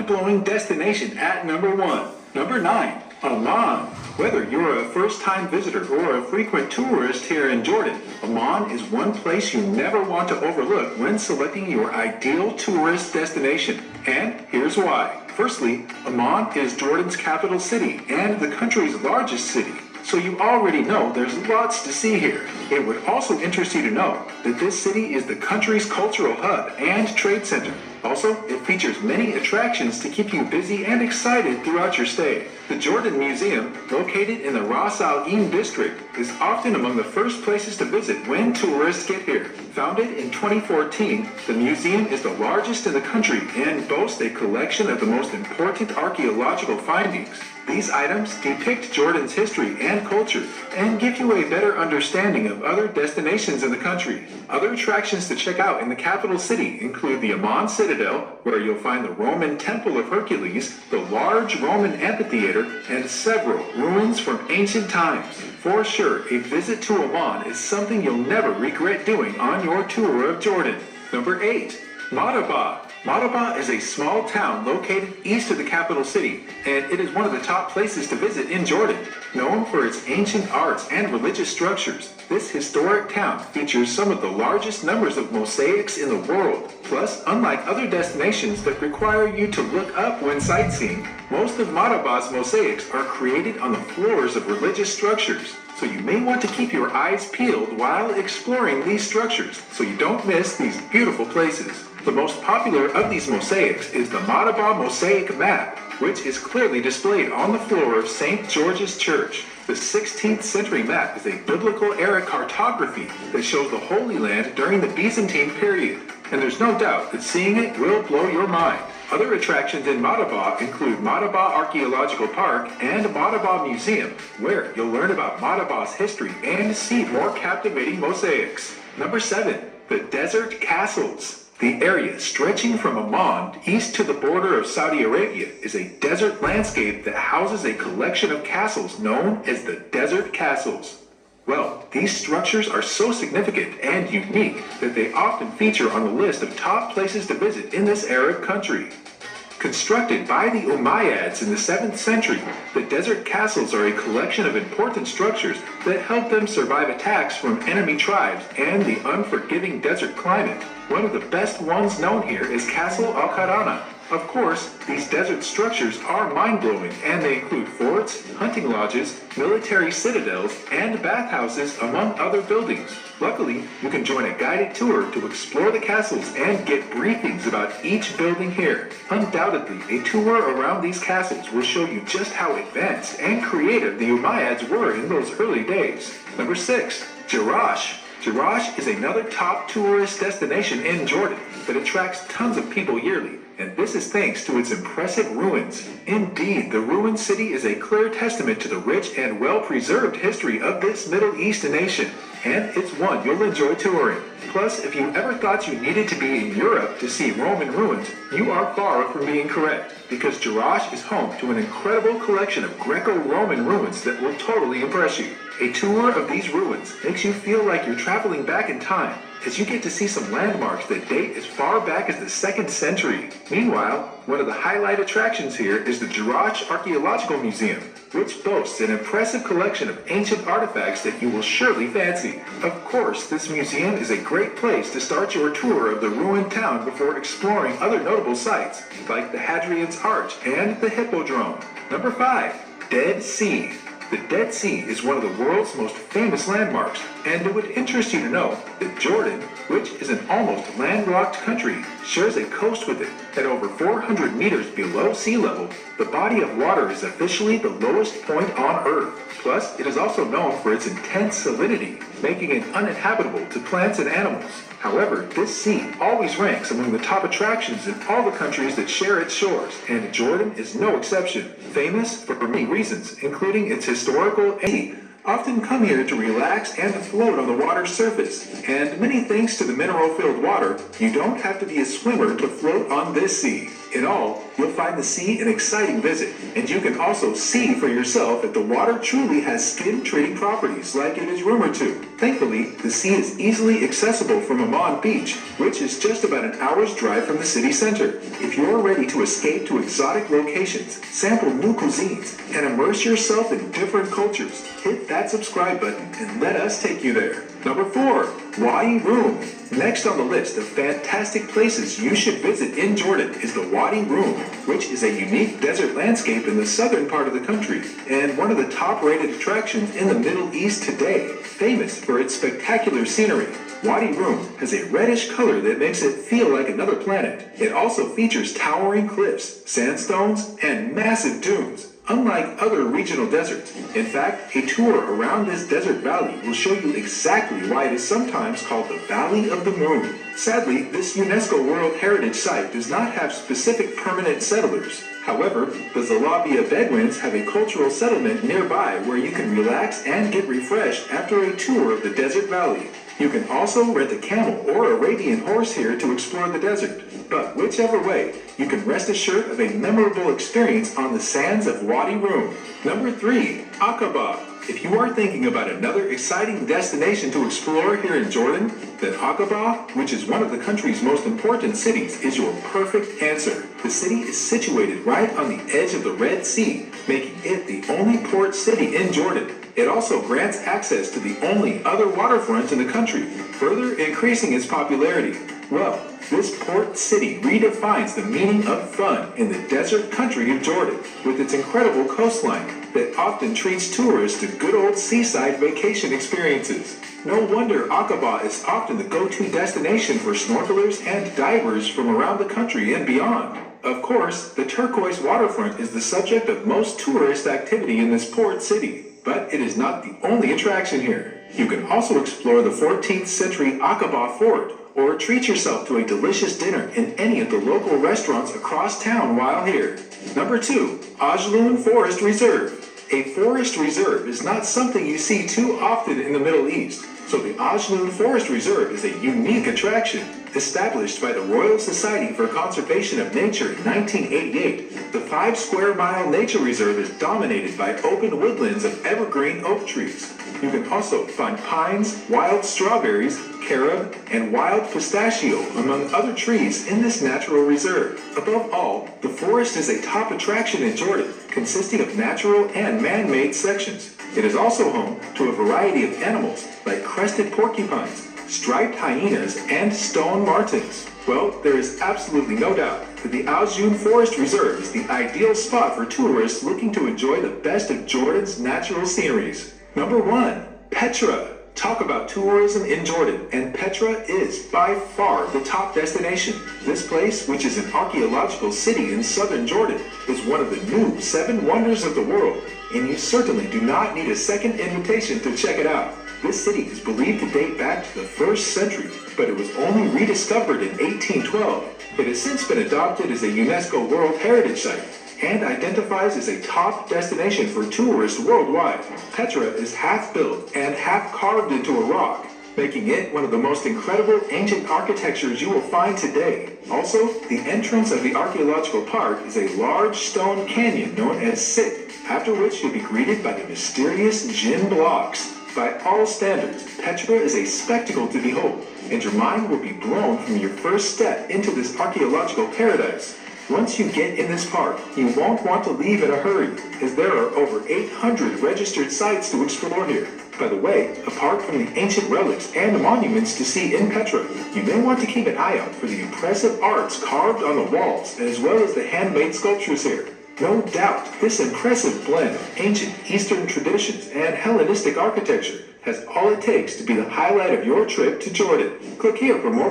Blowing destination at number 1. Number 9, Amman. Whether you're a first-time visitor or a frequent tourist here in Jordan, Amman is one place you never want to overlook when selecting your ideal tourist destination. And here's why. Firstly, Amman is Jordan's capital city and the country's largest city. So you already know there's lots to see here. It would also interest you to know that this city is the country's cultural hub and trade center. Also, it features many attractions to keep you busy and excited throughout your stay. The Jordan Museum, located in the Ras Al Ain district, is often among the first places to visit when tourists get here. Founded in 2014, the museum is the largest in the country and boasts a collection of the most important archaeological findings. These items depict Jordan's history and culture and give you a better understanding of other destinations in the country. Other attractions to check out in the capital city include the Amman Citadel, where you'll find the Roman Temple of Hercules, the large Roman amphitheater, and several ruins from ancient times. For sure, a visit to Amman is something you'll never regret doing on your tour of Jordan. Number 8. Madaba. Madaba is a small town located east of the capital city, and it is one of the top places to visit in Jordan. Known for its ancient arts and religious structures, this historic town features some of the largest numbers of mosaics in the world. Plus, unlike other destinations that require you to look up when sightseeing, most of Madaba's mosaics are created on the floors of religious structures. So you may want to keep your eyes peeled while exploring these structures so you don't miss these beautiful places. The most popular of these mosaics is the Madaba Mosaic Map, which is clearly displayed on the floor of St. George's Church. The 16th century map is a biblical-era cartography that shows the Holy Land during the Byzantine period, and there's no doubt that seeing it will blow your mind. Other attractions in Madaba include Madaba Archaeological Park and Madaba Museum, where you'll learn about Madaba's history and see more captivating mosaics. Number 7. The Desert Castles. The area stretching from Amman east to the border of Saudi Arabia is a desert landscape that houses a collection of castles known as the Desert Castles. Well, these structures are so significant and unique that they often feature on the list of top places to visit in this Arab country. Constructed by the Umayyads in the 7th century, the Desert Castles are a collection of important structures that help them survive attacks from enemy tribes and the unforgiving desert climate. One of the best ones known here is Castle Al-Qarana. Of course, these desert structures are mind-blowing, and they include forts, hunting lodges, military citadels, and bathhouses, among other buildings. Luckily, you can join a guided tour to explore the castles and get briefings about each building here. Undoubtedly, a tour around these castles will show you just how advanced and creative the Umayyads were in those early days. Number 6. Jerash. Jerash is another top tourist destination in Jordan that attracts tons of people yearly, and this is thanks to its impressive ruins. Indeed, the ruined city is a clear testament to the rich and well-preserved history of this Middle East nation, and it's one you'll enjoy touring. Plus, if you ever thought you needed to be in Europe to see Roman ruins, you are far from being correct, because Jerash is home to an incredible collection of Greco-Roman ruins that will totally impress you. A tour of these ruins makes you feel like you're traveling back in time, as you get to see some landmarks that date as far back as the 2nd century. Meanwhile, one of the highlight attractions here is the Jerash Archaeological Museum, which boasts an impressive collection of ancient artifacts that you will surely fancy. Of course, this museum is a great place to start your tour of the ruined town before exploring other notable sites, like the Hadrian's Arch and the Hippodrome. Number 5. Dead Sea. The Dead Sea is one of the world's most famous landmarks, and it would interest you to know that Jordan, which is an almost landlocked country, shares a coast with it. At over 400 meters below sea level, the body of water is officially the lowest point on Earth. Plus, it is also known for its intense salinity, making it uninhabitable to plants and animals. However, this sea always ranks among the top attractions in all the countries that share its shores, and Jordan is no exception. Famous for many reasons, including its historical often come here to relax and float on the water's surface. And many thanks to the mineral-filled water, you don't have to be a swimmer to float on this sea. In all, you'll find the sea an exciting visit, and you can also see for yourself if the water truly has skin-treating properties like it is rumored to. Thankfully, the sea is easily accessible from Amman Beach, which is just about an hour's drive from the city center. If you're ready to escape to exotic locations, sample new cuisines, and immerse yourself in different cultures, hit that subscribe button and let us take you there. Number 4. Wadi Rum. Next on the list of fantastic places you should visit in Jordan is the Wadi Rum, which is a unique desert landscape in the southern part of the country and one of the top-rated attractions in the Middle East today, famous for its spectacular scenery. Wadi Rum has a reddish color that makes it feel like another planet. It also features towering cliffs, sandstones, and massive dunes, unlike other regional deserts. In fact, a tour around this desert valley will show you exactly why it is sometimes called the Valley of the Moon. Sadly, this UNESCO World Heritage Site does not have specific permanent settlers. However, the Zalabia Bedouins have a cultural settlement nearby where you can relax and get refreshed after a tour of the desert valley. You can also rent a camel or Arabian horse here to explore the desert. But whichever way, you can rest assured of a memorable experience on the sands of Wadi Rum. Number 3. Aqaba. If you are thinking about another exciting destination to explore here in Jordan, then Aqaba, which is one of the country's most important cities, is your perfect answer. The city is situated right on the edge of the Red Sea, making it the only port city in Jordan. It also grants access to the only other waterfront in the country, further increasing its popularity. Well, this port city redefines the meaning of fun in the desert country of Jordan, with its incredible coastline that often treats tourists to good old seaside vacation experiences. No wonder Aqaba is often the go-to destination for snorkelers and divers from around the country and beyond. Of course, the turquoise waterfront is the subject of most tourist activity in this port city, but it is not the only attraction here. You can also explore the 14th century Aqaba fort, or treat yourself to a delicious dinner in any of the local restaurants across town while here. Number 2. Ajloon Forest Reserve. A forest reserve is not something you see too often in the Middle East, so the Ajloon Forest Reserve is a unique attraction. Established by the Royal Society for Conservation of Nature in 1988, the 5-square-mile nature reserve is dominated by open woodlands of evergreen oak trees. You can also find pines, wild strawberries, carob, and wild pistachio, among other trees in this natural reserve. Above all, the forest is a top attraction in Jordan, consisting of natural and man-made sections. It is also home to a variety of animals like crested porcupines, striped hyenas, and stone martens. Well, there is absolutely no doubt that the Ajloon Forest Reserve is the ideal spot for tourists looking to enjoy the best of Jordan's natural sceneries. Number 1. Petra. Talk about tourism in Jordan, and Petra is by far the top destination. This place, which is an archaeological city in southern Jordan, is one of the new 7 wonders of the world, and you certainly do not need a second invitation to check it out. This city is believed to date back to the 1st century, but it was only rediscovered in 1812. It has since been adopted as a UNESCO World Heritage Site and identifies as a top destination for tourists worldwide. Petra is half built and half carved into a rock, making it one of the most incredible ancient architectures you will find today. Also, the entrance of the archaeological park is a large stone canyon known as Sit, after which you'll be greeted by the mysterious Jinn blocks. By all standards, Petra is a spectacle to behold, and your mind will be blown from your first step into this archaeological paradise. Once you get in this park, you won't want to leave in a hurry, as there are over 800 registered sites to explore here. By the way, apart from the ancient relics and monuments to see in Petra, you may want to keep an eye out for the impressive arts carved on the walls, as well as the handmade sculptures here. No doubt, this impressive blend of ancient Eastern traditions and Hellenistic architecture has all it takes to be the highlight of your trip to Jordan. Click here for more